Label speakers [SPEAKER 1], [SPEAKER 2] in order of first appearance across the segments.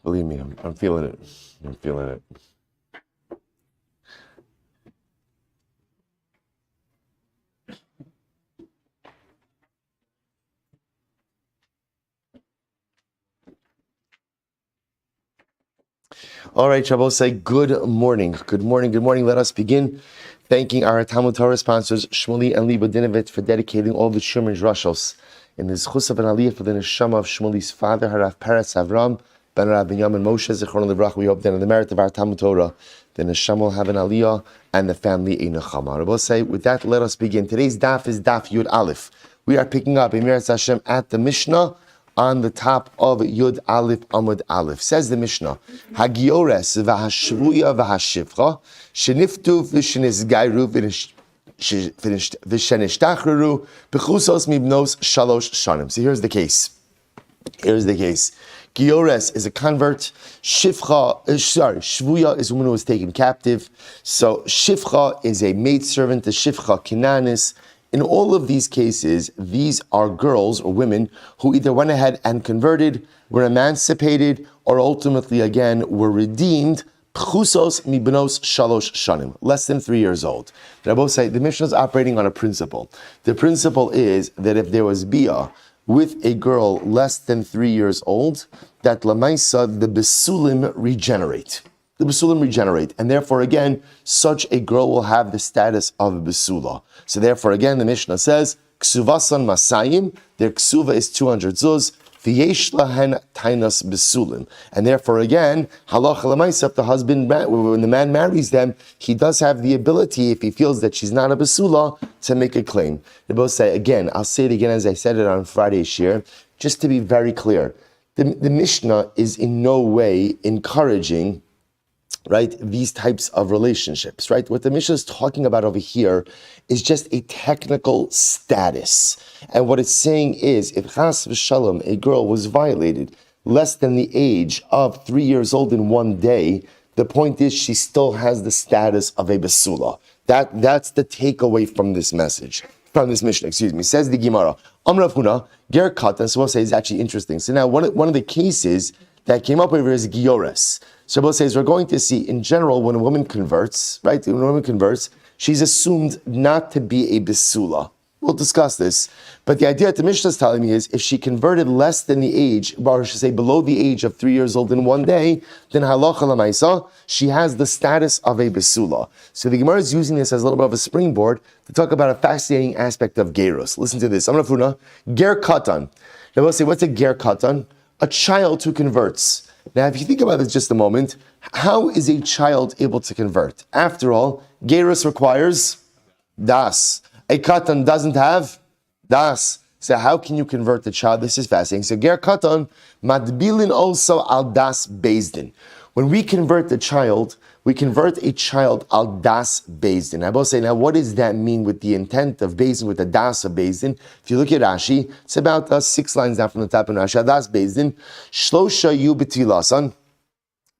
[SPEAKER 1] Believe me, I'm feeling it. I'm feeling it. All right, Shabbos, say good morning. Good morning, good morning. Let us begin thanking our Talmud Torah sponsors, Shmuli and Liba Dinovit, for dedicating all the Shuman Rashos in the Zchus of an Aliyah for the Neshama of Shmuli's father, Harav Peretz Avram, Ben Rav Binyamin Moshe, Zichron Livrach. We hope that in the merit of our Talmud Torah, the Neshama will have an Aliyah and the family a Nechama. Shabbos, say, with that, let us begin. Today's Daf is Daf Yud Aleph. We are picking up Emirat Hashem at the Mishnah, on the top of Yud Aleph Amud Aleph. Says the Mishnah, Hagiores v'hashvuya v'hashivcha sheniftu v'shenisgayru v'shenishtachreru b'chusos mibnos shalosh shanim. So here's the case. Giores is a convert. Shvuya is a woman who was taken captive. So Shivcha is a maidservant. The Shivcha Kinanis. In all of these cases, these are girls or women who either went ahead and converted, were emancipated, or ultimately, again, were redeemed. Pchusos mibnos shalosh shanim, less than 3 years old. Rabbi say the Mishnah is operating on a principle. The principle is that if there was bia with a girl less than 3 years old, that lamaisa the besulim regenerate. The besulim regenerate, and therefore, again, such a girl will have the status of a besula. So therefore, again, the Mishnah says, Kesuvasan masayim, their ksuva is 200 zuz, v'yesh lahen tainas besulim. And therefore, again, halacha l'maisa, if the husband, when the man marries them, he does have the ability, if he feels that she's not a besula, to make a claim. They both say, again, I'll say it again as I said it on Friday's shir, just to be very clear. The Mishnah is in no way encouraging, right, these types of relationships, right? What the Mishnah is talking about over here is just a technical status. And what it's saying is, if chas v'shalom, a girl was violated less than the age of 3 years old in one day, the point is she still has the status of a besula. That's the takeaway from this message, from this Mishnah, Says the Gemara, Amrav Huna, ger katan, so we'll say it's actually interesting. So now one of the cases that came up over here is giores. Shabbos says we're going to see in general when a woman converts, right? When a woman converts, she's assumed not to be a besula. We'll discuss this. But the idea that the Mishnah is telling me is if she converted less than the age, or I should say below the age of 3 years old in one day, then halacha lamaisa, she has the status of a besula. So the Gemara is using this as a little bit of a springboard to talk about a fascinating aspect of gerus. Listen to this. Amrafuna, ger katan. Now we'll say, what's a ger katan? A child who converts. Now, if you think about this just a moment, how is a child able to convert? After all, gerus requires das. A katan doesn't have das. So how can you convert the child? This is fascinating. So ger katan, madbilin also al das bezdin. When we convert the child, we convert a child al das bezdin. I both say, now what does that mean with the intent of bezdin, with the das of bezdin? If you look at Rashi, it's about 6 lines down from the top of Rashi. Das bezdin, shlosha yu betvilasan,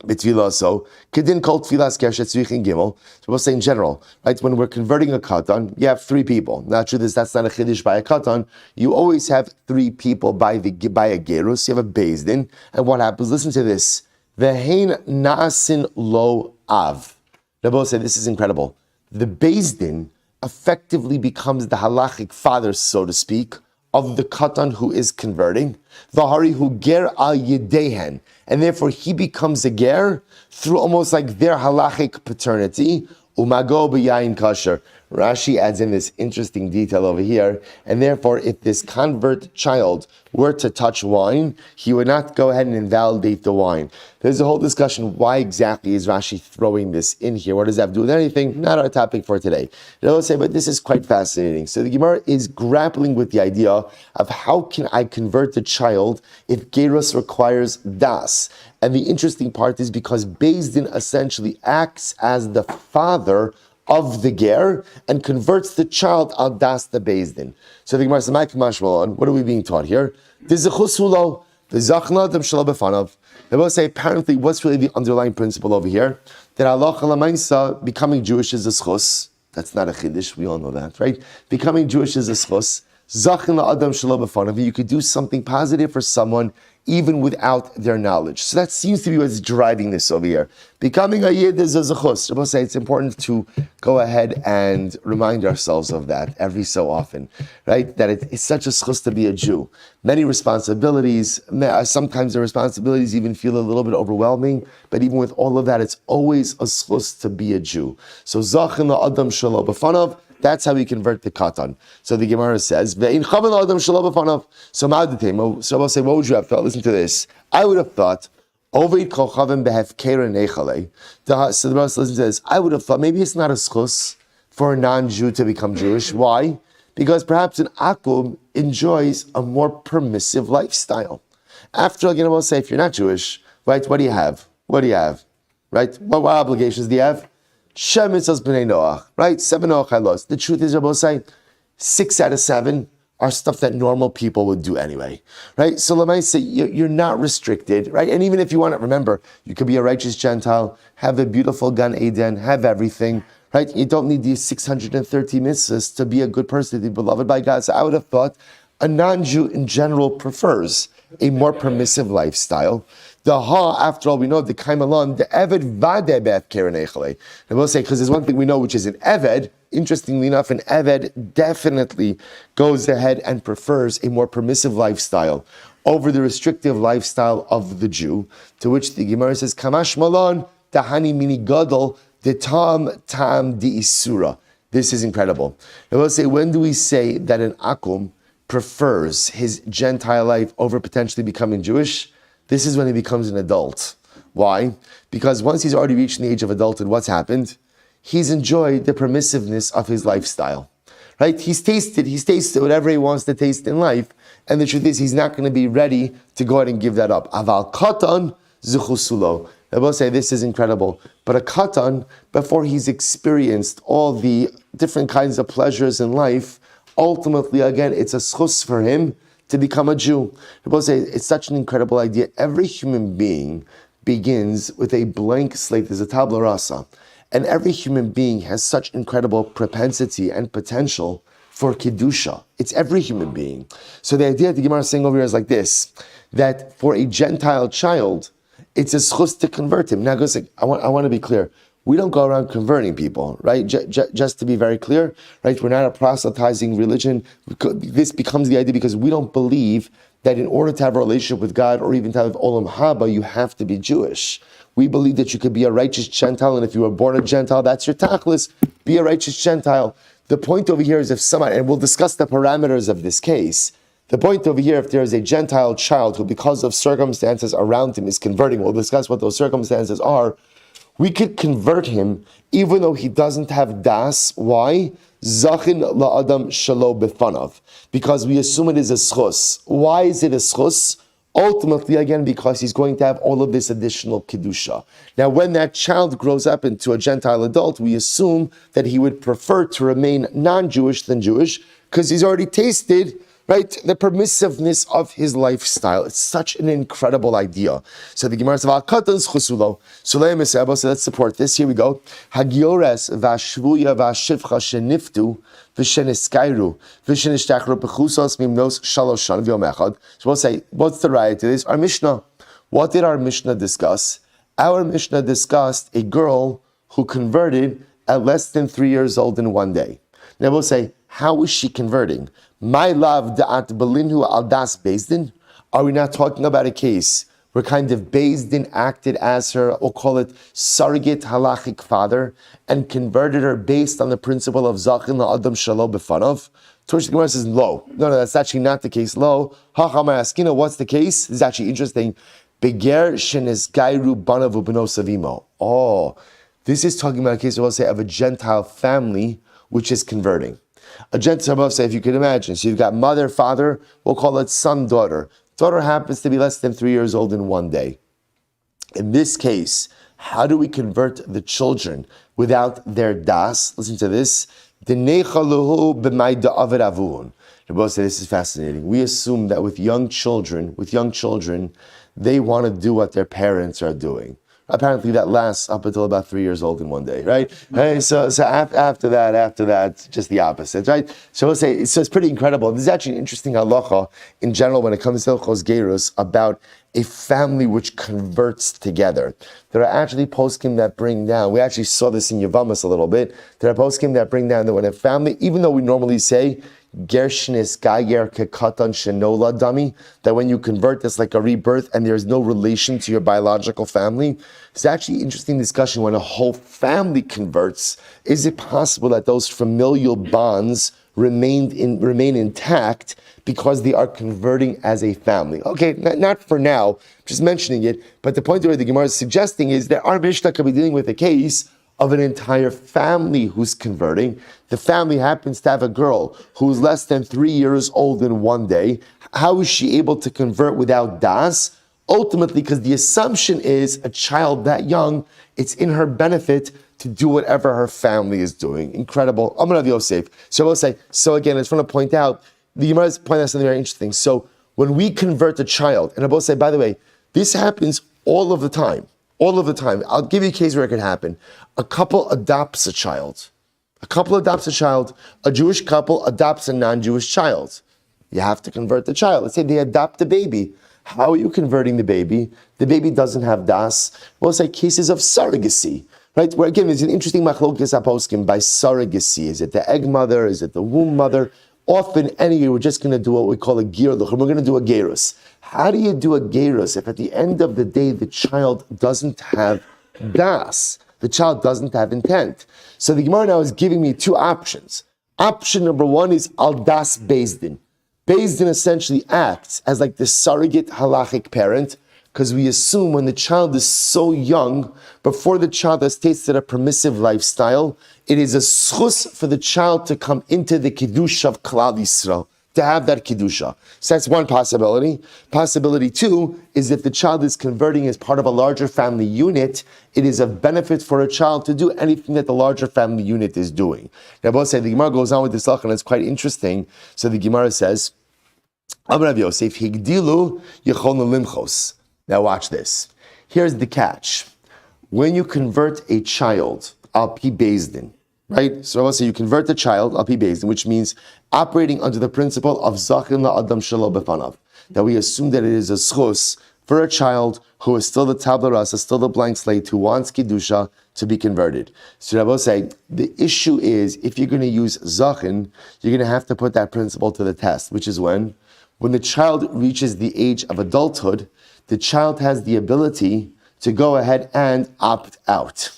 [SPEAKER 1] betvilaso, kedin kol tfilas keshet tzvichin gimel. So we'll say in general, right? When we're converting a katan, you have 3 people. Not true, that's not a chiddush by a katan. You always have 3 people by a gerus. You have a bezdin, and what happens? Listen to this. Vehein naasin lo av. Rabbi said, this is incredible. The bezdin effectively becomes the halachic father, so to speak, of the katan who is converting. V'hari hu ger al yedehen. And therefore he becomes a ger through almost like their halachic paternity. Umago b'yayin kasher. Rashi adds in this interesting detail over here, and therefore if this convert child were to touch wine, he would not go ahead and invalidate the wine. There's a whole discussion, why exactly is Rashi throwing this in here? What does that have to do with anything? Not our topic for today. I'll say, but this is quite fascinating. So the Gemara is grappling with the idea of how can I convert the child if gerus requires das? And the interesting part is because Bezdin essentially acts as the father of the ger and converts the child al das the bezdin. So the Gemara says, what are we being taught here? They both say apparently what's really the underlying principle over here? That halacha l'maisa, becoming Jewish is a schus. That's not a chiddush, we all know that, right? Becoming Jewish is a schus. Zachin la'adam shelo b'fanav. You could do something positive for someone even without their knowledge. So that seems to be what's driving this over here. Becoming a Yid is a zechus. Rabbi say it's important to go ahead and remind ourselves of that every so often, right? That it's such a zechus to be a Jew. Many responsibilities, sometimes the responsibilities even feel a little bit overwhelming, but even with all of that, it's always a zechus to be a Jew. So zachin la'adam shelo b'fanav, that's how we convert the katan. So the Gemara says, "Ve'in chavan la'adam shelo b'fanav." So ma'adetem. So I'll say, what would you have thought? Listen to this. I would have thought, Ovid kochavim behefkera nechale. So the Gemara listen to this. I would have thought maybe it's not a schus for a non-Jew to become Jewish. Why? Because perhaps an akum enjoys a more permissive lifestyle. After all, I'll say, if you're not Jewish, right? What do you have? What do you have? Right? What obligations do you have? Shem mitzvahs b'nei Noach, right? 7 Noach halos. The truth is, Rabbi say, 6 out of 7 are stuff that normal people would do anyway, right? So let me say, you're not restricted, right? And even if you want to, remember, you could be a righteous Gentile, have a beautiful Gan Eden, have everything, right? You don't need these 630 mitzvahs to be a good person, to be beloved by God. So I would have thought a non-Jew in general prefers a more permissive lifestyle. The after all, we know the kaimalon, the eved vadebeth kerenechale. And we'll say, because there's one thing we know, which is an eved. Interestingly enough, an eved definitely goes ahead and prefers a more permissive lifestyle over the restrictive lifestyle of the Jew, to which the Gemara says, Kamash malon, tahani mini gadol, the tam di isura. This is incredible. And we'll say, when do we say that an akum prefers his Gentile life over potentially becoming Jewish? This is when he becomes an adult. Why? Because once he's already reached the age of adulthood, what's happened? He's enjoyed the permissiveness of his lifestyle. Right? He's tasted whatever he wants to taste in life, and the truth is he's not going to be ready to go ahead and give that up. Aval katan zuchusulo. I will say this is incredible. But a katan, before he's experienced all the different kinds of pleasures in life, ultimately, again, it's a schus for him to become a Jew. People say it's such an incredible idea. Every human being begins with a blank slate. There's a tabla rasa. And every human being has such incredible propensity and potential for Kedusha. It's every human being. So the idea that the Gemara is saying over here is like this, that for a Gentile child, it's a schus to convert him. Now, I want to be clear. We don't go around converting people, right? Just to be very clear, right? We're not a proselytizing religion. This becomes the idea because we don't believe that in order to have a relationship with God or even to have Olam Haba, you have to be Jewish. We believe that you could be a righteous Gentile, and if you were born a Gentile, that's your tachlis. Be a righteous Gentile. The point over here is if somebody, and we'll discuss the parameters of this case, the point over here, if there is a Gentile child who because of circumstances around him is converting, we'll discuss what those circumstances are, we could convert him even though he doesn't have das. Why? Zachin la'adam shelo b'fanav. Because we assume it is a schus. Why is it a schus? Ultimately, again, because he's going to have all of this additional kedusha. Now, when that child grows up into a Gentile adult, we assume that he would prefer to remain non-Jewish than Jewish because he's already tasted, right, the permissiveness of his lifestyle. It's such an incredible idea. So the Gemara says, so let's support this. Here we go. Hagiores v'ashvuya v'ashivcha sheniftu v'sheniskairu v'shenishtachru b'chusos mimnos shalosh shan v'yom echad. So we'll say, what's the right to this? Our Mishnah. What did our Mishnah discuss? Our Mishnah discussed a girl who converted at less than 3 years old in one day. Now we'll say, how is she converting? My love da'at belinhu al das Bezdin? Are we not talking about a case where kind of Bezdin acted as her, we'll call it surrogate halachic father, and converted her based on the principle of Zachin la'adam shelo b'fanav? Torah Gemara says, no, that's actually not the case. Lo, ha'chama what's the case? This is actually interesting. Beger shenesgairu banav u'benosavimo. Oh, this is talking about a case, we'll say, of a Gentile family which is converting. A Gentile, say, if you can imagine, so you've got mother, father, we'll call it son, daughter. Daughter happens to be less than 3 years old in one day. In this case, how do we convert the children without their das? Listen to this. This is fascinating. We assume that with young children, they want to do what their parents are doing. Apparently that lasts up until about 3 years old in one day, right? Hey, so after that, just the opposite, right? So we'll say, so it's pretty incredible. This is actually an interesting halacha in general when it comes to Hilchos Gerus about a family which converts together. There are actually poskim that bring down, we actually saw this in Yavamas a little bit, there are poskim that bring down that when a family, even though we normally say, Gershnis Gayer Kekatan Shenola Dummy, that when you convert this like a rebirth and there's no relation to your biological family, it's actually an interesting discussion when a whole family converts. Is it possible that those familial bonds remain intact because they are converting as a family? Okay, not for now, just mentioning it, but the point where the Gemara is suggesting is that our Mishnah could be dealing with a case of an entire family who's converting. The family happens to have a girl who's less than 3 years old in one day. How is she able to convert without das? Ultimately, because the assumption is a child that young, it's in her benefit to do whatever her family is doing. Incredible. I'm going to Yosef. So I will say, so again, I just want to point out, the Gemara is pointing out something very interesting. So when we convert a child, and I will say, by the way, this happens all of the time. All of the time. I'll give you a case where it could happen. A couple adopts a child. A Jewish couple adopts a non-Jewish child. You have to convert the child. Let's say they adopt a baby. How are you converting the baby? The baby doesn't have das. We'll say cases of surrogacy, right? Where again, there's an interesting machlokes aposkim by surrogacy. Is it the egg mother? Is it the womb mother? Often, anyway, we're just going to do what we call a girluch, and we're going to do a gerus. How do you do a gerus if at the end of the day the child doesn't have das? The child doesn't have intent. So the Gemara now is giving me two options. Option number one is al das Bezdin. Bezdin essentially acts as like the surrogate halachic parent, because we assume when the child is so young, before the child has tasted a permissive lifestyle, it is a schus for the child to come into the kiddush of Klal Yisrael, to have that kiddusha. So that's one possibility. Possibility two is if the child is converting as part of a larger family unit, it is of benefit for a child to do anything that the larger family unit is doing. Now, both say the Gemara goes on with this halacha, and it's quite interesting. So the Gemara says, Amar Rav Yosef, Higdilu Yechonu Limchos. Now watch this. Here's the catch. When you convert a child, al pi bezdin, right? So let's say you convert the child, al pi bezdin, which means operating under the principle of zachin la'adam shelo befanav, that we assume that it is a schus for a child who is still the tabla rasa, still the blank slate, who wants kiddusha to be converted. So Rabbi say, the issue is, if you're going to use zachin, you're going to have to put that principle to the test, which is when the child reaches the age of adulthood, the child has the ability to go ahead and opt out.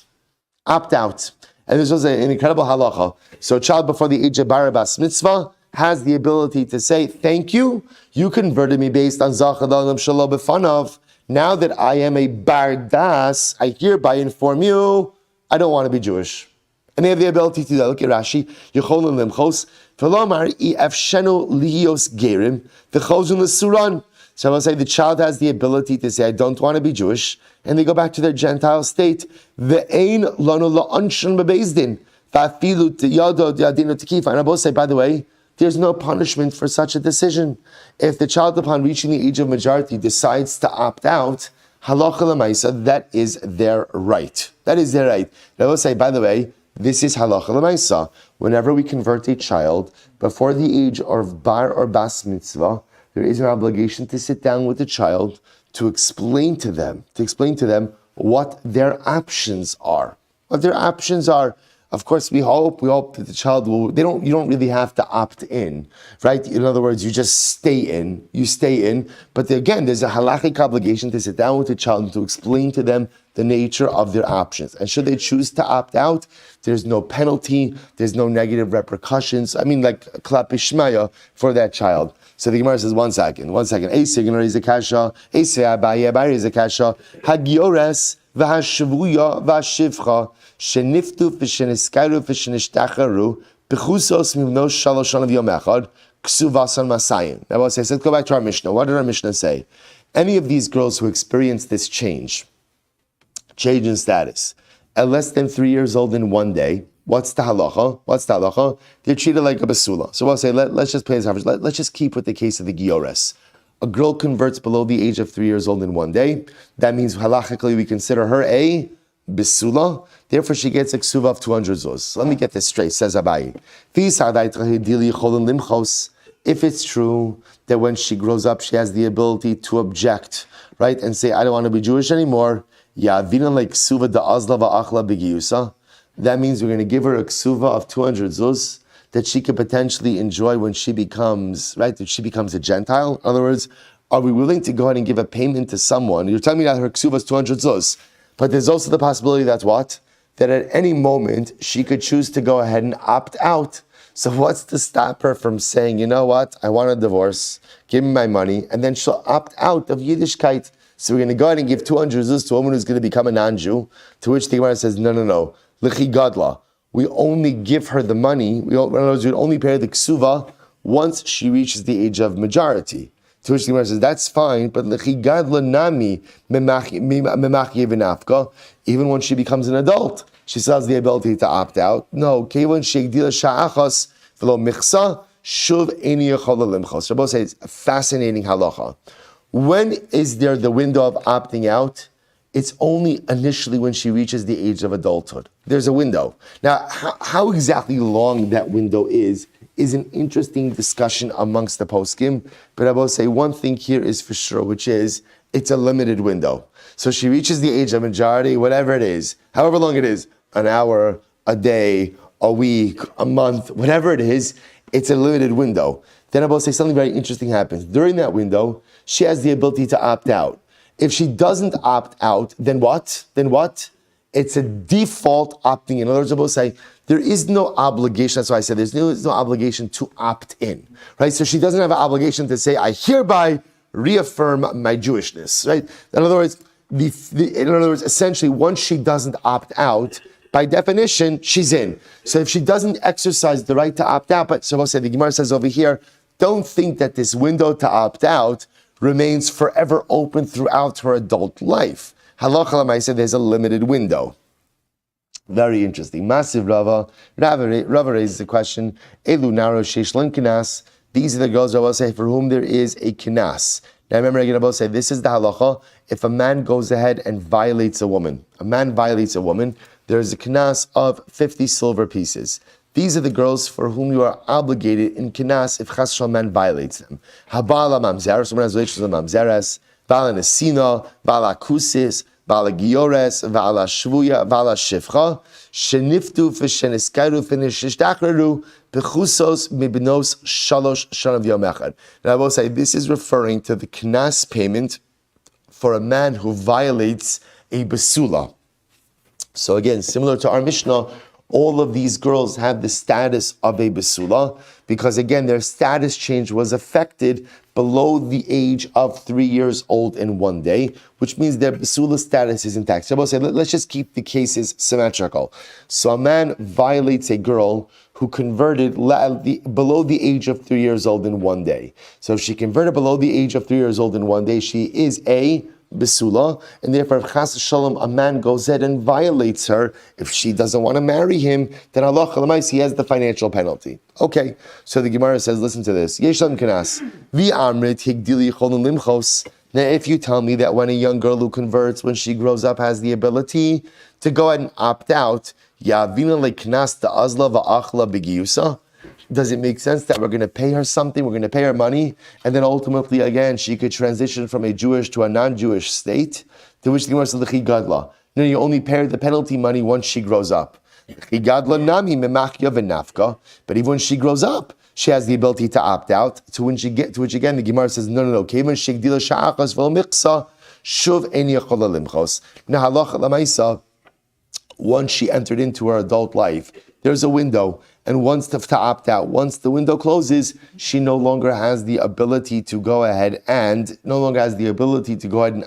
[SPEAKER 1] Opt out. And this was an incredible halacha. So a child before the age of bar bas mitzvah has the ability to say, thank you, you converted me based on Zachad Adam Shalom B'fanav. Now that I am a bar das, I hereby inform you, I don't want to be Jewish. And they have the ability to do that. Look at Rashi. Yecholun limchos. V'lomar i'efshenu lihios gerim. V'chozun l'suran. So I will say the child has the ability to say, I don't want to be Jewish, and they go back to their Gentile state. Ve'ein lanu la'anshun bebezdin. Va'afilu yado yadinu tekifa. And I will say, by the way, there's no punishment for such a decision. If the child, upon reaching the age of majority, decides to opt out, halacha l'maisa, that is their right. That is their right. And I will say, by the way, this is halacha l'maisa. Whenever we convert a child before the age of bar or bas mitzvah, there is an obligation to sit down with the child to explain to them what their options are. What their options are. Of course, we hope that the child will, you don't really have to opt in, right? In other words, you just stay in. But again, there's a halachic obligation to sit down with the child and to explain to them the nature of their options. And should they choose to opt out, there's no penalty, there's no negative repercussions. I mean, like klap ishmaya for that child. So the Gemara says, one second. Eisei Gemara is a kasha, Eisei Abaye is a kasha, Hagiores v'hashvuya v'hashivcha, sheniftu v'sheniskaru v'shenishtacharu, b'chusos mivno shalosh shanav yom echad, Kesuvos on masayim. Now, let's go back to our Mishnah. What did our Mishnah say? Any of these girls who experience this change in status, at less than 3 years old in one day, what's the halacha? They're treated like a basula. So we'll say, let's just play this average. Let's just keep with the case of the giores. a girl converts below the age of 3 years old in one day, that means halachically we consider her a Bisula, therefore she gets a ksuva of 200 zuz. Let me get this straight, says Abayi. If it's true that when she grows up she has the ability to object, right, and say, I don't want to be Jewish anymore, that means we're going to give her a ksuva of 200 zuz that she could potentially enjoy when she becomes, right, that she becomes a Gentile. In other words, are we willing to go ahead and give a payment to someone? You're telling me that her ksuva is 200 zuz. But there's also the possibility that what? That at any moment, she could choose to go ahead and opt out. So what's to stop her from saying, you know what, I want a divorce, give me my money, and then she'll opt out of Yiddishkeit. So we're going to go ahead and give 200 zuz to a woman who's going to become a non-Jew, to which the Gemara says, no. L'chi gadla. We only give her the money, in other words, we only pay her the ksuva once she reaches the age of majority. To which the Gemara says, that's fine, but even when she becomes an adult, she still has the ability to opt out. No, Rabbi says it's a fascinating halacha. When is there the window of opting out? It's only initially when she reaches the age of adulthood. There's a window. Now, how exactly long that window is an interesting discussion amongst the poskim, but I will say one thing here is for sure, which is it's a limited window. So she reaches the age of majority, whatever it is, however long it is, an hour, a day, a week, a month, whatever it is, it's a limited window. Then I will say something very interesting happens. During that window, she has the ability to opt out. If she doesn't opt out, then what? It's a default opting in. In other words, I will say, there is no obligation, that's why I said there's no obligation to opt in, right? So she doesn't have an obligation to say, I hereby reaffirm my Jewishness, right? In other words, essentially, once she doesn't opt out, by definition, she's in. So if she doesn't exercise the right to opt out, but so I'll say the Gemara says over here, don't think that this window to opt out remains forever open throughout her adult life. Halacha l'maaseh, there's a limited window. Very interesting. Massive Rava raises the question, Elu naro sheish len kinas. These are the girls, Rava say, for whom there is a kinas. Now remember, again, Rava say, this is the halacha. If a man goes ahead and violates a woman, there is a kinas of 50 silver pieces. These are the girls for whom you are obligated in kinas if chas shal man violates them. Habala mamzeres, someone has relations with mamzeres, vala nesina, vala kusis, vala giores, vala shvuya, vala shifcha, sheniftu v'sheniskaru v'nishishtacharu bechusos mibnos shalosh shanav yom echad. And I will say this is referring to the kinas payment for a man who violates a basula. So again, similar to our Mishnah, all of these girls have the status of a basula because again, their status change was affected below the age of 3 years old in one day, which means their basula status is intact. So I will say, let's just keep the cases symmetrical. So a man violates a girl who converted below the age of 3 years old in one day. So if she converted below the age of 3 years old in one day, she is a Besula, and therefore if chas shalom a man goes ahead and violates her, if she doesn't want to marry him, then halacha l'mais he has the financial penalty. Okay, so the Gemara says, listen to this. Yesh lam kanas v'amrit higdili cholun limchos. Now, if you tell me that when a young girl who converts, when she grows up, has the ability to go ahead and opt out, yavina leknas the azla va'achla b'giyusa. Does it make sense that we're going to pay her something, we're going to pay her money, and then ultimately, again, she could transition from a Jewish to a non-Jewish state? To which the Gemara says, l'chi gadla. No, you only pay her the penalty money once she grows up. L'chi gadla nami memachya v'nafka. But even when she grows up, she has the ability to opt out. To which again, the Gemara says, no. Kevan shegdila sha'achas v'lo miqsa shuv ein yachola limchos. Now, halacha l'maisa, once she entered into her adult life, there's a window. And once to opt out, once the window closes, she no longer has the ability to go ahead and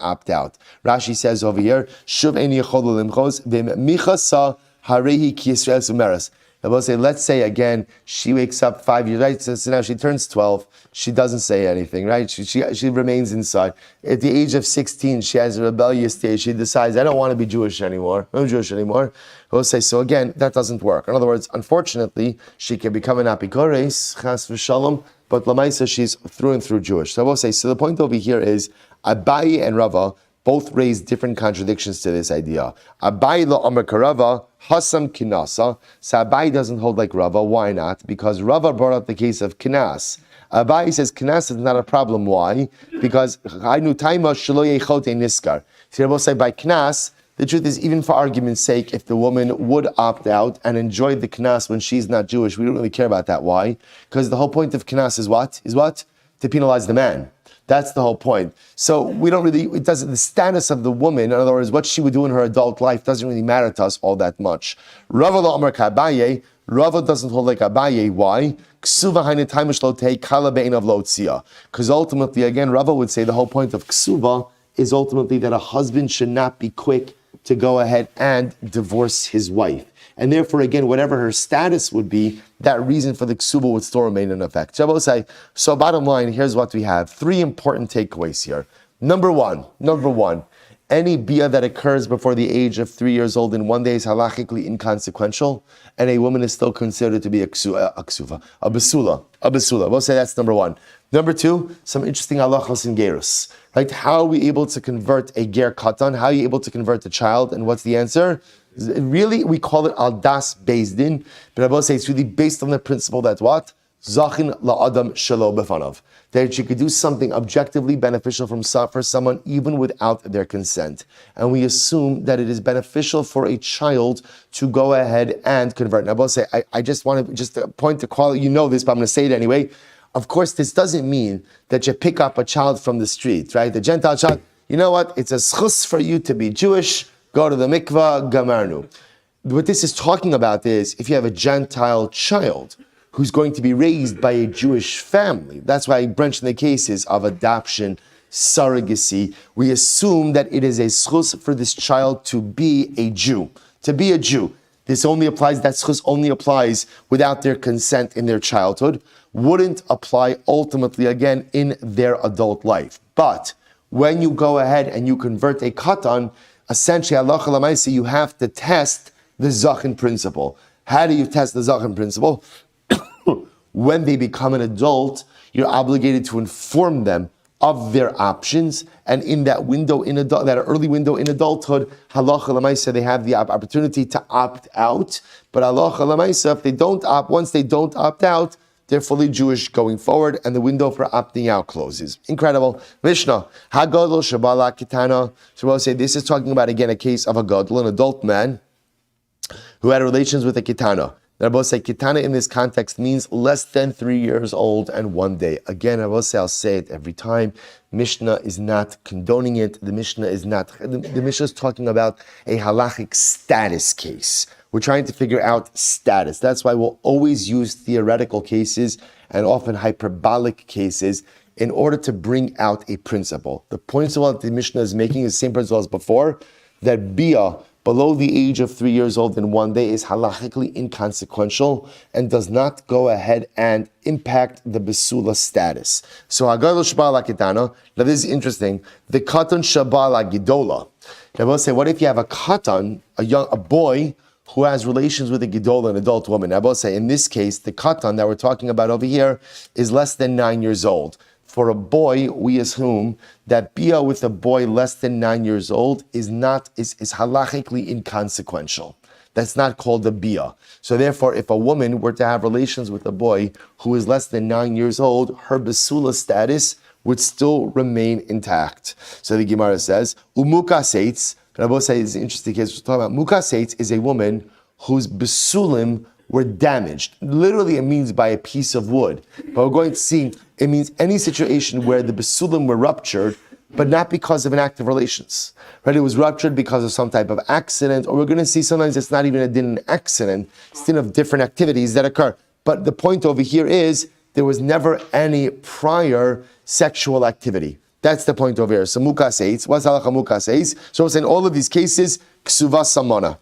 [SPEAKER 1] opt out. Rashi says over here, Shuv ein yachol limchos v'michasa harehi ki Yisrael sumeres. I will say, let's say again, she wakes up 5 years, right? So now she turns 12. She doesn't say anything, right? She remains inside. At the age of 16, she has a rebellious stage. She decides, I don't want to be Jewish anymore. I'm Jewish anymore. I will say, so again, that doesn't work. In other words, unfortunately, she can become an apikores, chas v'shalom, but Lamaisa, she's through and through Jewish. So I will say, so the point over here is, Abaye and Rava both raise different contradictions to this idea. Abaye lo Amar Karava, Hasam Kinasa. So Abaye doesn't hold like Rava. Why not? Because Rava brought up the case of Kinas. Abaye says Kinas is not a problem. Why? Because Hainu Taima Shelo Yechote Niskar. So I will say by Kinas, the truth is, even for argument's sake, if the woman would opt out and enjoy the knas when she's not Jewish, we don't really care about that. Why? Because the whole point of knas is what? To penalize the man. That's the whole point. So we don't really, it doesn't, the status of the woman, in other words, what she would do in her adult life doesn't really matter to us all that much. Rava lo Amar Abaye, Rava doesn't hold like Abaye. Why? Because ultimately, again, Rava would say the whole point of ksuva is ultimately that a husband should not be quick to go ahead and divorce his wife. And therefore, again, whatever her status would be, that reason for the ksuba would still remain in effect. So bottom line, here's what we have. 3 important takeaways here. Number one, any bia that occurs before the age of 3 years old in one day is halachically inconsequential, and a woman is still considered to be a basula. We'll say that's number 1. Number 2, some interesting halachos in gerus. Right? How are we able to convert a ger katan? How are you able to convert a child? And what's the answer? Really, we call it al das beis din, but I will say it's really based on the principle that what? Zachin la'adam shelo befanav. That you could do something objectively beneficial for someone even without their consent. And we assume that it is beneficial for a child to go ahead and convert. And I will say, I just want to point to quality, you know this, but I'm going to say it anyway. Of course, this doesn't mean that you pick up a child from the street, right? The Gentile child, you know what? It's a schus for you to be Jewish, go to the mikvah, gamarnu. What this is talking about is, if you have a Gentile child who's going to be raised by a Jewish family, that's why I mentioned the cases of adoption, surrogacy, we assume that it is a schus for this child to be a Jew. To be a Jew. That schus only applies without their consent in their childhood, wouldn't apply ultimately again in their adult life. But when you go ahead and you convert a katan, essentially, halacha l'maaseh, you have to test the zachin principle. How do you test the zachin principle? When they become an adult, you're obligated to inform them of their options, and in that window, that early window in adulthood, halacha l'maaseh, they have the opportunity to opt out. But halacha l'maaseh, if they don't opt, once they don't opt out, they're fully Jewish going forward, and the window for opting out closes. Incredible. Mishnah, Hagadol Shabala Kitana. So we'll say this is talking about, again, a case of a gadol, an adult man, who had relations with a kitana. Now, I will say kitana in this context means less than 3 years old and 1 day. Again, I will say, I'll say it every time. Mishnah is not condoning it. The Mishnah is talking about a halachic status case. We're trying to figure out status. That's why we'll always use theoretical cases and often hyperbolic cases in order to bring out a principle. The principle that the Mishnah is making is the same principle as before, that bia below the age of 3 years old in 1 day is halachically inconsequential and does not go ahead and impact the besula status. So Hagadol Shabala Kitana. Now this is interesting. The katan Shabala Gidola. Now we'll say, what if you have a katan, a boy who has relations with a gidola, an adult woman? I will say, in this case, the katan that we're talking about over here is less than 9 years old. For a boy, we assume that bia with a boy less than 9 years old is halachically inconsequential. That's not called a bia. So therefore, if a woman were to have relations with a boy who is less than 9 years old, her besula status would still remain intact. So the Gemara says, Umuka seitz. And I will say it's an interesting case. We're talking about muka seitz is a woman whose besulim were damaged. Literally, it means by a piece of wood. But we're going to see, it means any situation where the besulim were ruptured, but not because of an act of relations. Right? It was ruptured because of some type of accident, or we're going to see sometimes it's not even a din accident, it's din of different activities that occur. But the point over here is, there was never any prior sexual activity. That's the point over here. So muka seitz, what's halacha muka seitz? So in all of these cases, ksuvas samana.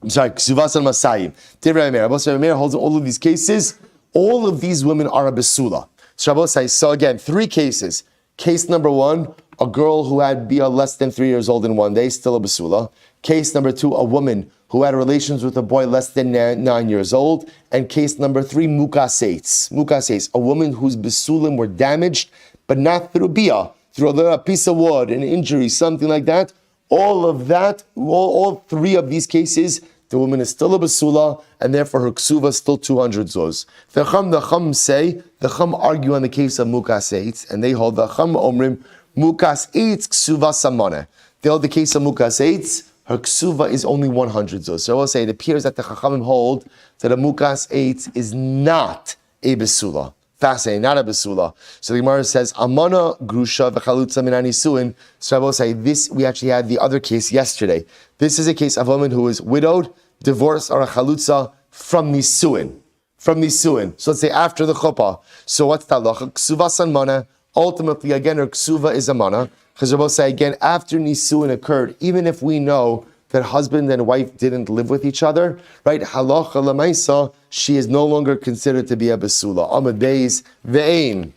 [SPEAKER 1] Kesuvos and Masayim. Divrei Meir. Rabbi Meir holds in all of these cases, all of these women are a besula. So Rabbi says, so again, 3 cases. Case number 1, a girl who had bia less than 3 years old in 1 day, still a besula. Case number 2, a woman who had relations with a boy less than 9 years old. And case number 3, mukas eitz. Mukas eitz, a woman whose besulim were damaged, but not through bia, through a piece of wood, an injury, something like that. All of that, all 3 of these cases, the woman is still a basula, and therefore her ksuva is still 200 zuz. The Chum argue on the case of mukas eitz, and they hold the Chum omrim, mukas eitz ksuva samane. They hold the case of mukas eitz, her ksuva is only 100 zuz. So I will say, it appears that the Chachamim hold that a mukas eitz is not a basula. Fascinating, not a basula. So the Gemara says, Amana grusha v'chalutza min anisuin. So I will say, this, we actually had the other case yesterday. This is a case of a woman who is widowed, divorced, or a chalutza from nisuin. From nisuin. So let's say after the chuppah. So what's that halacha? Ksuva san mana. Ultimately, again, her ksuva is a mana. Because we will say, again, after nisuin occurred, even if we know that husband and wife didn't live with each other, right? Halacha lamaisa, she is no longer considered to be a basula. Amad beis ve'ein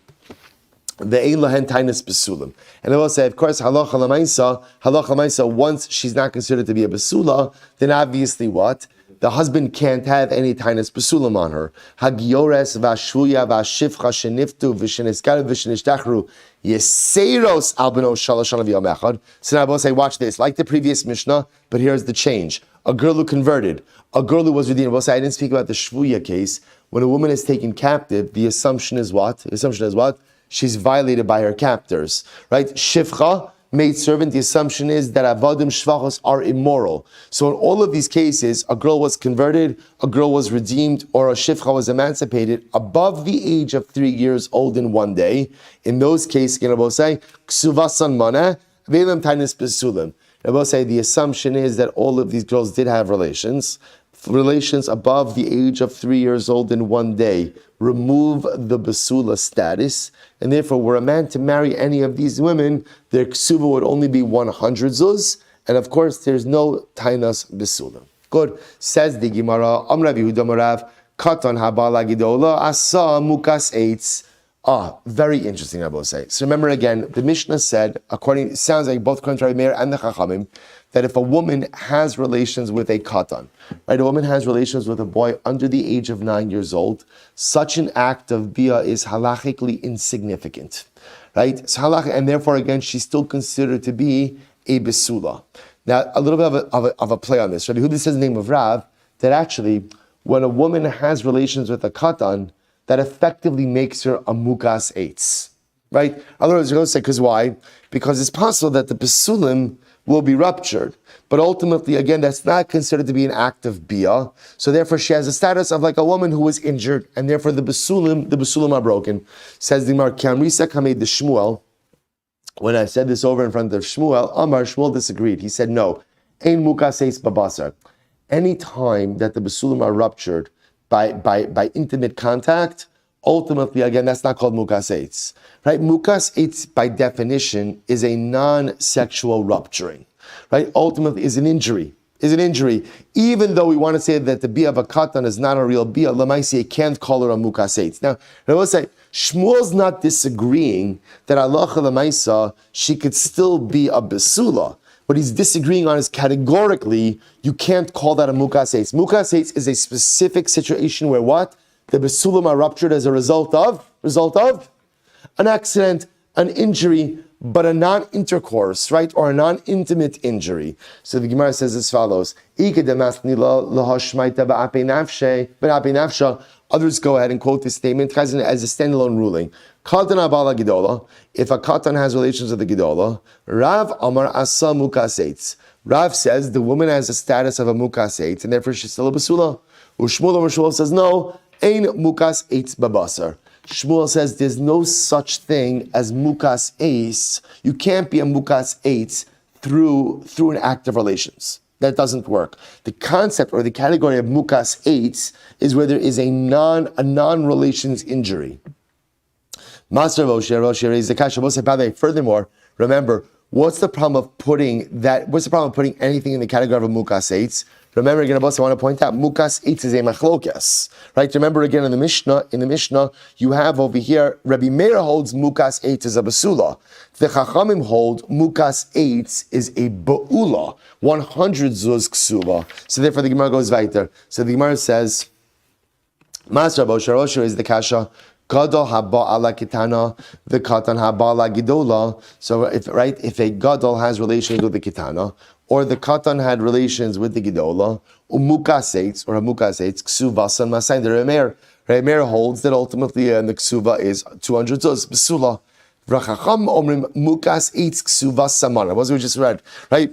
[SPEAKER 1] lahen tainas basulim. And I will say, of course, halacha lamaisa, once she's not considered to be a basula, then obviously what? The husband can't have any tainas basulim on her. Hagiores v'ashvuya v'ashivcha sheniftu v'sheniskar v'shenishtachru Yeseiros albino shalosh shana v'yom echad. So now I will say, watch this, like the previous Mishnah, but here's the change. A girl who converted, a girl who was redeemed. We'll say, I didn't speak about the shvuya case. When a woman is taken captive, the assumption is what? The assumption is what? She's violated by her captors, right? Shivcha, maid servant, the assumption is that avadim shvachos are immoral. So in all of these cases, a girl was converted, a girl was redeemed, or a shivcha was emancipated above the age of 3 years old in one day. In those cases, I will say, ksuvasan mana, ve'elam tainis besulim. I will say the assumption is that all of these girls did have relations above the age of 3 years old in one day. Remove the basula status, and therefore, were a man to marry any of these women, their ksuva would only be 100 zuz, and of course, there's no tainas basula. Good. Says the Gemara, Amrav Yehuda Marav, Katan habala gidola asa mukas eitz. Very interesting, I will say. So remember again, the Mishnah said, it sounds like both contrary Meir and the Chachamim, that if a woman has relations with a katan, right, a woman has relations with a boy under the age of 9 years old, such an act of bia is halachically insignificant, right? So and therefore, again, she's still considered to be a besula. Now, a little bit of a play on this. Rabbi Yehuda says in the name of Rav, that actually, when a woman has relations with a katan, that effectively makes her a mukas eitz, right? In other words, you're going to say, because why? Because it's possible that the besulim will be ruptured. But ultimately, again, that's not considered to be an act of bia. So therefore, she has a status of like a woman who was injured, and therefore the besulim are broken. Says the Gemara, Kamrisa Kamed the Shmuel. When I said this over in front of Shmuel, Shmuel disagreed. He said, no, ein mukas eitz babasar. Any time that the besulim are ruptured by intimate contact, ultimately, again, that's not called mukas eitz, right? Mukas eitz, by definition, is a non-sexual rupturing, right? Ultimately, is an injury. Even though we want to say that the bia of a katan is not a real bia, lamaisi can't call her a mukas eitz. Now, I will say, Shmuel's not disagreeing that halacha lamaisa she could still be a besula. What he's disagreeing on is categorically, you can't call that a mukas eitz. Mukas eitz is a specific situation where what? The besulim are ruptured as a result of an accident, an injury, but a non-intercourse, right? Or a non-intimate injury. So the Gemara says as follows, others go ahead and quote this statement as a standalone ruling. If a katan has relations with the gidola, Rav Amar Asa mukas eitz. Rav says the woman has a status of a mukas eitz, and therefore she's still a basula. Shmuel says no, ein mukas eitz babasar. Shmuel says there's no such thing as mukas eitz. You can't be a mukas eitz through an act of relations. That doesn't work. The concept or the category of mukas eitz is where there is a non-relations injury. Master Rosh raised the kasha. Furthermore, remember, what's the problem of putting anything in the category of a mukas eitz? Remember again, I want to point out, mukas eitz is a machlokas. Right? Remember again in the Mishnah, you have over here, Rabbi Meir holds mukas eitz is a basula. The Chachamim hold mukas eitz is a ba'ula, 100 zuz ksuva. So therefore the Gemara goes weiter. So the Gemara says, Masra Bosharosha is the kasha. Gadol haba ala kitana, the katan haba ala gidola. So if a gadol has relations with the kitana, or the katan had relations with the gidola, umukaseitz or hamukaseitz ksuvasan masayin. The Remeir holds that ultimately the ksuva is 200 zuz besula. Vrachacham omrim mukas eitz ksuvas samana. What we just read, right?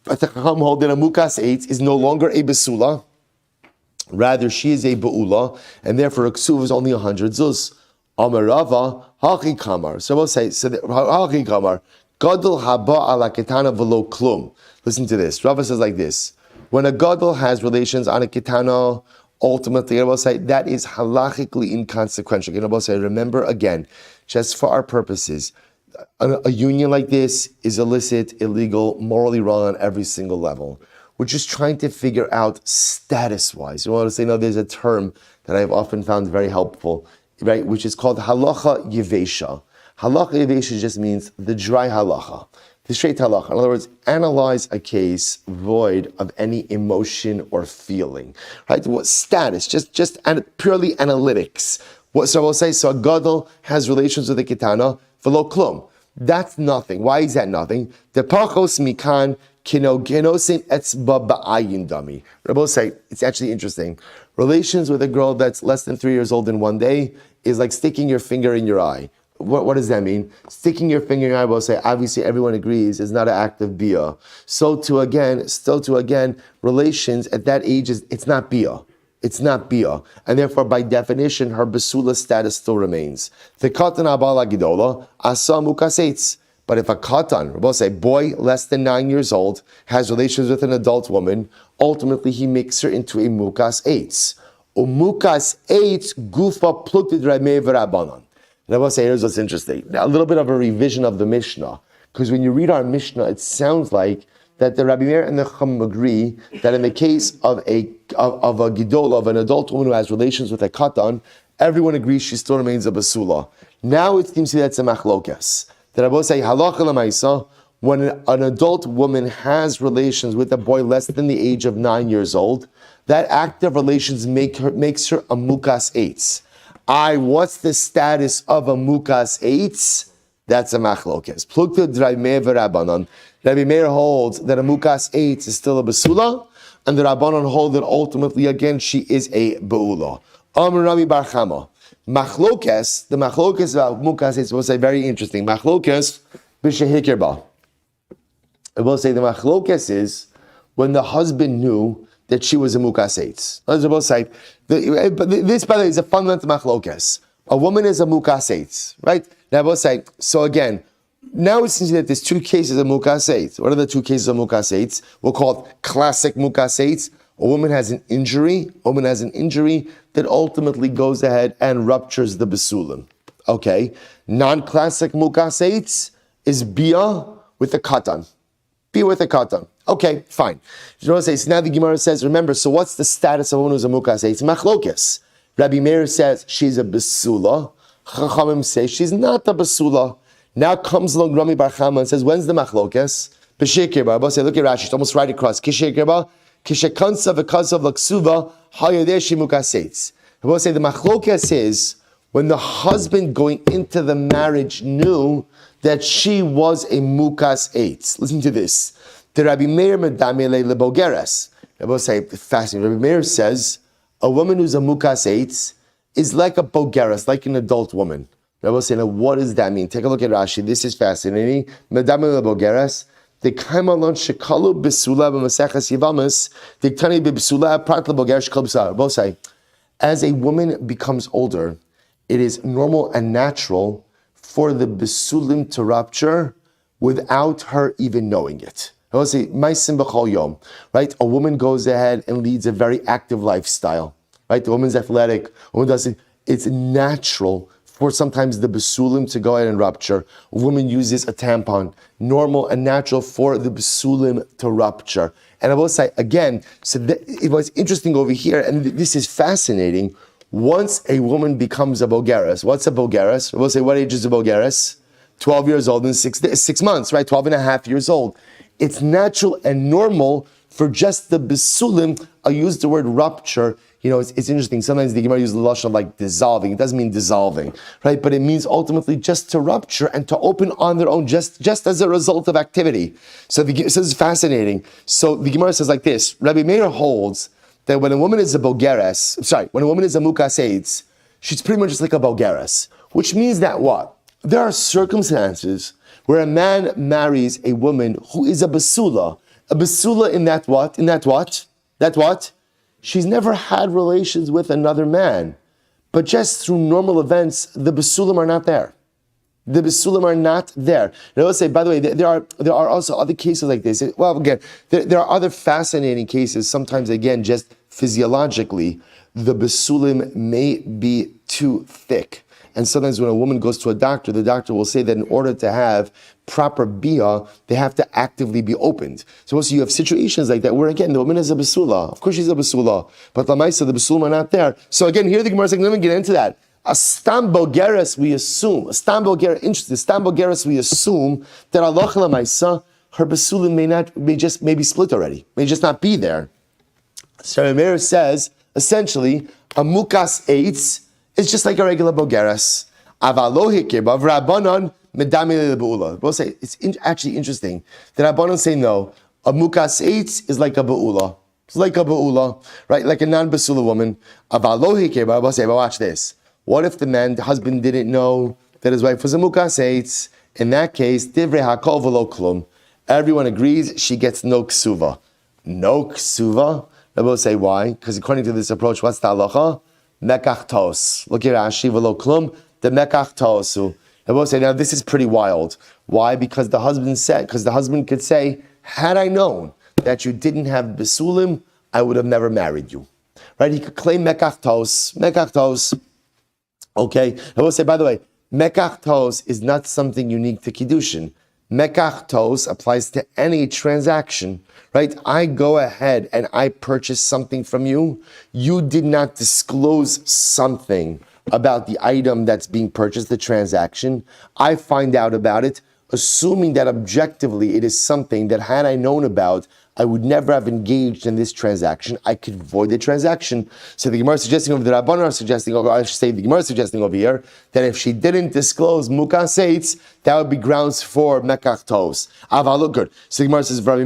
[SPEAKER 1] But the chacham hold that a mukas eitz is no longer a besula. Rather, she is a ba'ula, and therefore a ksuv is only 100 zuz. Amarava, haki kamar. So we'll say, haki kamar, gadol haba ala ketana velo klum. Listen to this. Rava says like this. When a gadol has relations on a ketana, ultimately, I will say, that is halachically inconsequential. I will say, remember again, just for our purposes, a union like this is illicit, illegal, morally wrong on every single level. We're just trying to figure out status-wise. You want to say, no, there's a term that I've often found very helpful, right, which is called halacha yevesha. Halacha yevesha just means the dry halacha, the straight halacha. In other words, analyze a case void of any emotion or feeling, right? What status? Just purely analytics. So we'll say, so a gadol has relations with a kitana, velo klum. That's nothing. Why is that nothing? The pachos mikan. Rabbi say, it's actually interesting. Relations with a girl that's less than 3 years old in one day is like sticking your finger in your eye. What does that mean? Sticking your finger in your eye, will say, obviously everyone agrees, is not an act of bia. So to again, relations at that age, it's not bia. It's not bia. And therefore, by definition, her basula status still remains. The katan abala gidola, asa mukaseitz. But if a katan, we'll say, boy less than 9 years old, has relations with an adult woman, ultimately he makes her into a mukas eitz. Umukas eitz gufa plukted rameh v'rabanan. And I will say, here's what's interesting. Now, a little bit of a revision of the Mishnah, because when you read our Mishnah, it sounds like that the Rabbi Meir and the Chum agree that in the case of a gidol, of an adult woman who has relations with a katan, everyone agrees she still remains a basula. Now it seems to be that's a machlokas. That I will say, halacha l'maisa, when an adult woman has relations with a boy less than the age of 9 years old, that act of relations makes her a mukas eitz. What's the status of a mukas eitz? That's a machlokas. Plukta d'Rabbi v'Rabbanan. Rabbi Meir holds that a mukas eitz is still a basula, and the Rabbanan hold that ultimately, again, she is a beula. Amar Rami Bar Chama. Machlokes, the machlokes about mukas eitz will say very interesting. Machlokes b'shehikirba. It will say the machlokes is when the husband knew that she was a mukas eitz. Others will say, but this, by the way, is a fundamental machlokes. A woman is a mukas eitz, right? Now I will say, so again, now it seems that there's two cases of mukas eitz. What are the two cases of mukas eitz? We'll call it classic mukas eitz. A woman has an injury that ultimately goes ahead and ruptures the besulim. Okay. Non-classic mukas eitz is bia with a katan. Bia with a katan. Okay, fine. You know what I'm saying? So now the Gemara says, remember, so what's the status of a woman who's a mukas eitz? Machlokes. Rabbi Meir says she's a besula. Chachamim say she's not a besula. Now comes along Rami Bar Chama and says, when's the machlokes? B'shekir ba. Look at Rashi. It's almost right across. Kishekir ba. Kishekansa v'kasav l'ksuva hayodeh mukas eitz. I will say the machlokes is when the husband going into the marriage knew that she was a mukas eitz. Listen to this. The Rabbi Meir medamele lebogeres. I will say fascinating. Rabbi Meir says a woman who's a mukas eitz is like a bogeres, like an adult woman. I will say, now what does that mean? Take a look at Rashi. This is fascinating. Medamele lebogeres. The kaimalon shekalu besula b'maseches yivamis. The tani b'besula prat lebogeres shekal b'sar. Both say, as a woman becomes older, it is normal and natural for the besulim to rupture without her even knowing it. I will say, ma'asim b'chol yom. Right? A woman goes ahead and leads a very active lifestyle. Right? The woman's athletic. A woman does it. It's natural for sometimes the basulim to go ahead and rupture. A woman uses a tampon, normal and natural for the basulim to rupture. And I will say again, it was interesting over here, and this is fascinating. Once a woman becomes a bogeres, what's a bogeres? We'll say, what age is a bogeres? 12 years old in 6 months, right? 12 and a half years old. It's natural and normal for just the basulim. I use the word rupture. It's interesting. Sometimes the Gemara uses the lashon of like dissolving. It doesn't mean dissolving, right? But it means ultimately just to rupture and to open on their own, just as a result of activity. So this is fascinating. So the Gemara says like this: Rabbi Meir holds that when a woman is a bogeres, when a woman is a mukas eitz, she's pretty much just like a bogeres, which means that what? There are circumstances where a man marries a woman who is a basula. A basula in that what? That what? She's never had relations with another man. But just through normal events, the basulim are not there. The basulim are not there. And I will say, by the way, there are also other cases like this. Well, again, there are other fascinating cases. Sometimes, again, just physiologically, the basulim may be too thick. And sometimes when a woman goes to a doctor, the doctor will say that in order to have proper bia, they have to actively be opened. So also you have situations like that where, again, the woman is a basula. Of course she's a basula. But lamaisa, the basulim are not there. So again, here the Gemara is saying, let me get into that. A stam bogeres, we assume that Allah lamaisa, her basulim may be split already, may just not be there. So Rameir says, essentially, a mukas eitz is just like a regular bogeres. Avalohikebav rabbanon medami lebeula. We'll say it's actually interesting that rabbanon say no. A mukas eitz is like a beula. It's like a beula, right? Like a non-basula woman. Avalohikebav. We'll say, but watch this. What if the husband didn't know that his wife was a mukas eitz? In that case, divrei hakol v'lo klum. Everyone agrees she gets no ksuva. No ksuva. We'll say why? Because according to this approach, what's the halacha? Mekach tos. Look at Rashi, v'lo klum, the mekach tosu. And we'll say, now this is pretty wild. Why? Because the husband could say, had I known that you didn't have basulim, I would have never married you. Right? He could claim mekach tos. Okay? And we'll say, by the way, mekach tos is not something unique to Kiddushin. Mekach tos applies to any transaction, right? I go ahead and I purchase something from you. You did not disclose something about the item that's being purchased, the transaction. I find out about it, assuming that objectively it is something that had I known about, I would never have engaged in this transaction. I could void the transaction. So the Gemara is suggesting over the Rabbanan are suggesting, or I should say the Gemara is suggesting over here, that if she didn't disclose mukas eitz, that would be grounds for mekach tos. Look good. So the Gemara says, Rabbi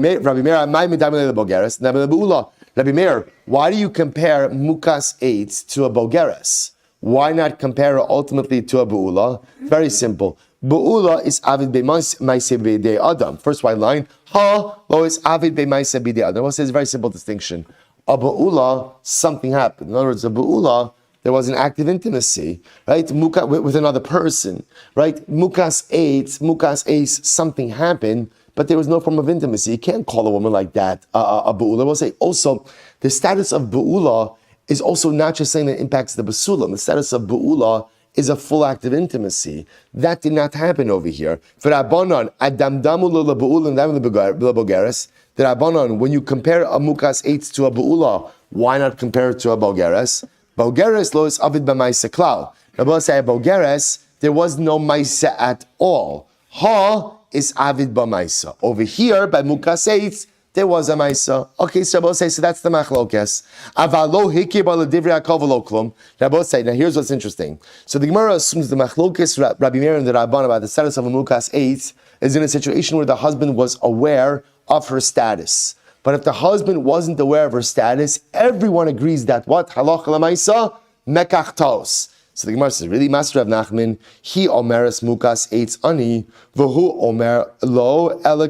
[SPEAKER 1] Meir, why do you compare mukas eitz to a bogeres? Why not compare it ultimately to a beula? Very simple. Be'ula is avid be'maise b'dei adam. First white line, ha lo is avid be'maise b'dei adam. Well, it's a very simple distinction. A be'ula, something happened. In other words, a be'ula, there was an act of intimacy, right? With another person, right? Mukas eitz, something happened, but there was no form of intimacy. You can't call a woman like that a be'ula. We'll say also, the status of be'ula is also not just saying that it impacts the basulam. The status of be'ula is a full act of intimacy. That did not happen over here. For Rabbanon, the Rabbanon, when you compare a mukas eitz to a be'ula, why not compare it to a bogeres? Bogeres lo is avid b'maisa klal. Rabbanon say a bogeres, there was no maisa at all. Ha is avid b'maisa. Over here, by mukas eitz, there was a maisa. Okay, so Rabbi say, so that's the machlokes. Avalo hikib ala divrei hakol v'lo klum. Rabbi say, now here's what's interesting. So the Gemara assumes the machlokes Rabbi Meir and the Rabban about the status of a mukas eitz is in a situation where the husband was aware of her status. But if the husband wasn't aware of her status, everyone agrees that what? Halacha l'maisa, mekach tos. So the Gemara says, really, Master of Nachman, he omeres mukas eitz ani, v'hu omer lo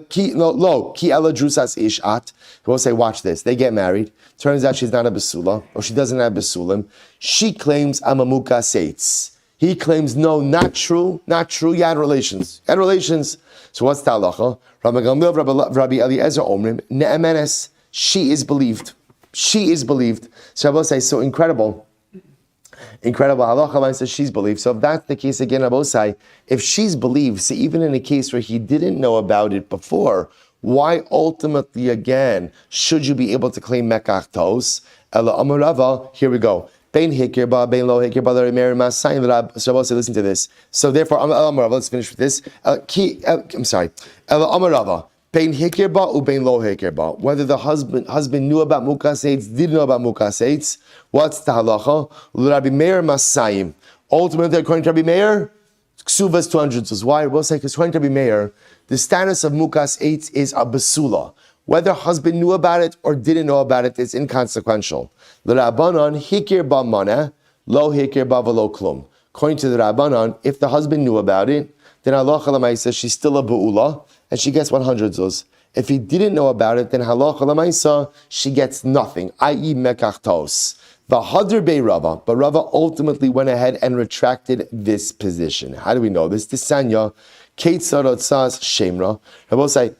[SPEAKER 1] ki ela drusas ishat. He will say, watch this. They get married. Turns out she's not a basula, or she doesn't have basulim. She claims I'm a mukas eitz. He claims, no, not true. You had relations. So what's the halacha? Rabbi Eliezer omrim ne'emenes. She is believed. So Rabbi says, so incredible Incredible halacha says she's believed. So if that's the case again, Abosai, if she's believed, so even in a case where he didn't know about it before, why ultimately again should you be able to claim mekach tos? Ela amarava. Here we go. Bein hikirba, bein lo hikirba, l'remer masayin l'rab. So Abosai, listen to this. So therefore, Ela amarava. Let's finish with this. I'm sorry. Ela amarava. Bein hikirba u bein lo hikirba. Whether the husband knew about mukas eitz, didn't know about mukas eitz. What's the halacha? Rabbi Meir Masayim. Ultimately, according to Rabbi Meir, Kesuvos 200. So why? We'll say because according to Rabbi Meir, the status of mukas eitz is a basula. Whether husband knew about it or didn't know about it is inconsequential. The Rabbanon hikir ba mana, lo hikir ba v'lo klum. According to the Rabbanon, if the husband knew about it, then halacha l'maisa she's still a beula and she gets 100 zuz. If he didn't know about it, then halacha l'maisa she gets nothing, i.e. mekach tos. The Hadr Bei Rava, but Rava ultimately went ahead and retracted this position. How do we know this? Tisanya, Kate Sarotzas Shemra. I will say,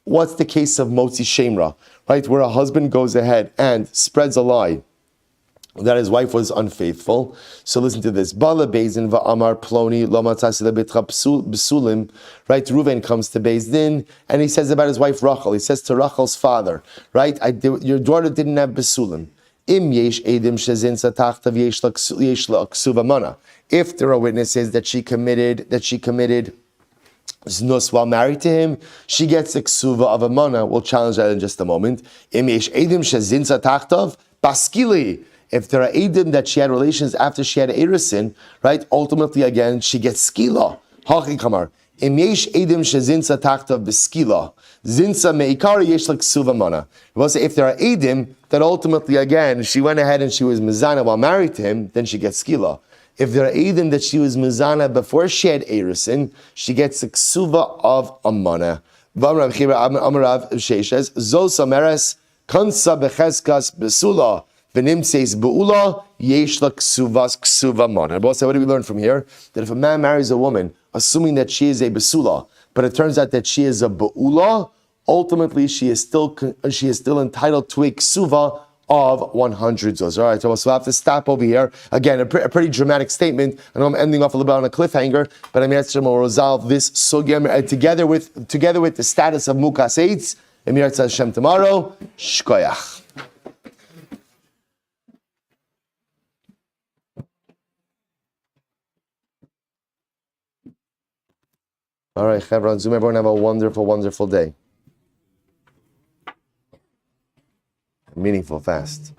[SPEAKER 1] what's the case of Motzi Shemra? Right, where a husband goes ahead and spreads a lie that his wife was unfaithful. So listen to this. Bala Bezdin va'amar ploni lo matzasi lebitcha b'sulim. Right, Reuven comes to Bezdin and he says about his wife Rachel. He says to Rachel's father, right, your daughter didn't have b'sulim. Im yesh edim shezin satachtav yesh la ksuva mana. If there are witnesses that she committed znus while married to him, she gets a ksuva of a mana. We'll challenge that in just a moment. Im yesh edim shezin satachtav baskili. If there are edim that she had relations after she had erisin, right? Ultimately, again, she gets skila. Hachi kamar. Im yesh edim shezinsa taktav b'skila, zinsa meikara yesh l'ksuva mana. We'll say if there are edim that ultimately, again, she went ahead and she was mizana while married to him, then she gets skila. If there are edim that she was mizana before she had erisin, she gets the ksuva of a mana. V'amrav chira amarav sheishes zos ameres kansa becheskas besula. V'nim says be'ula yesh la ksuvas ksuva mana. What do we learn from here? That if a man marries a woman, assuming that she is a besula, but it turns out that she is a be'ula, ultimately she is still entitled to a ksuva of 100 zuz. All right, so we'll have to stop over here. Again, a pretty dramatic statement. I know I'm ending off a little bit on a cliffhanger, but I'm going to resolve this sugya together with the status of mukas eitz. Emir Hashem tomorrow. Shkoyach. All right, Chevron, on Zoom, everyone have a wonderful, wonderful day. Meaningful fast.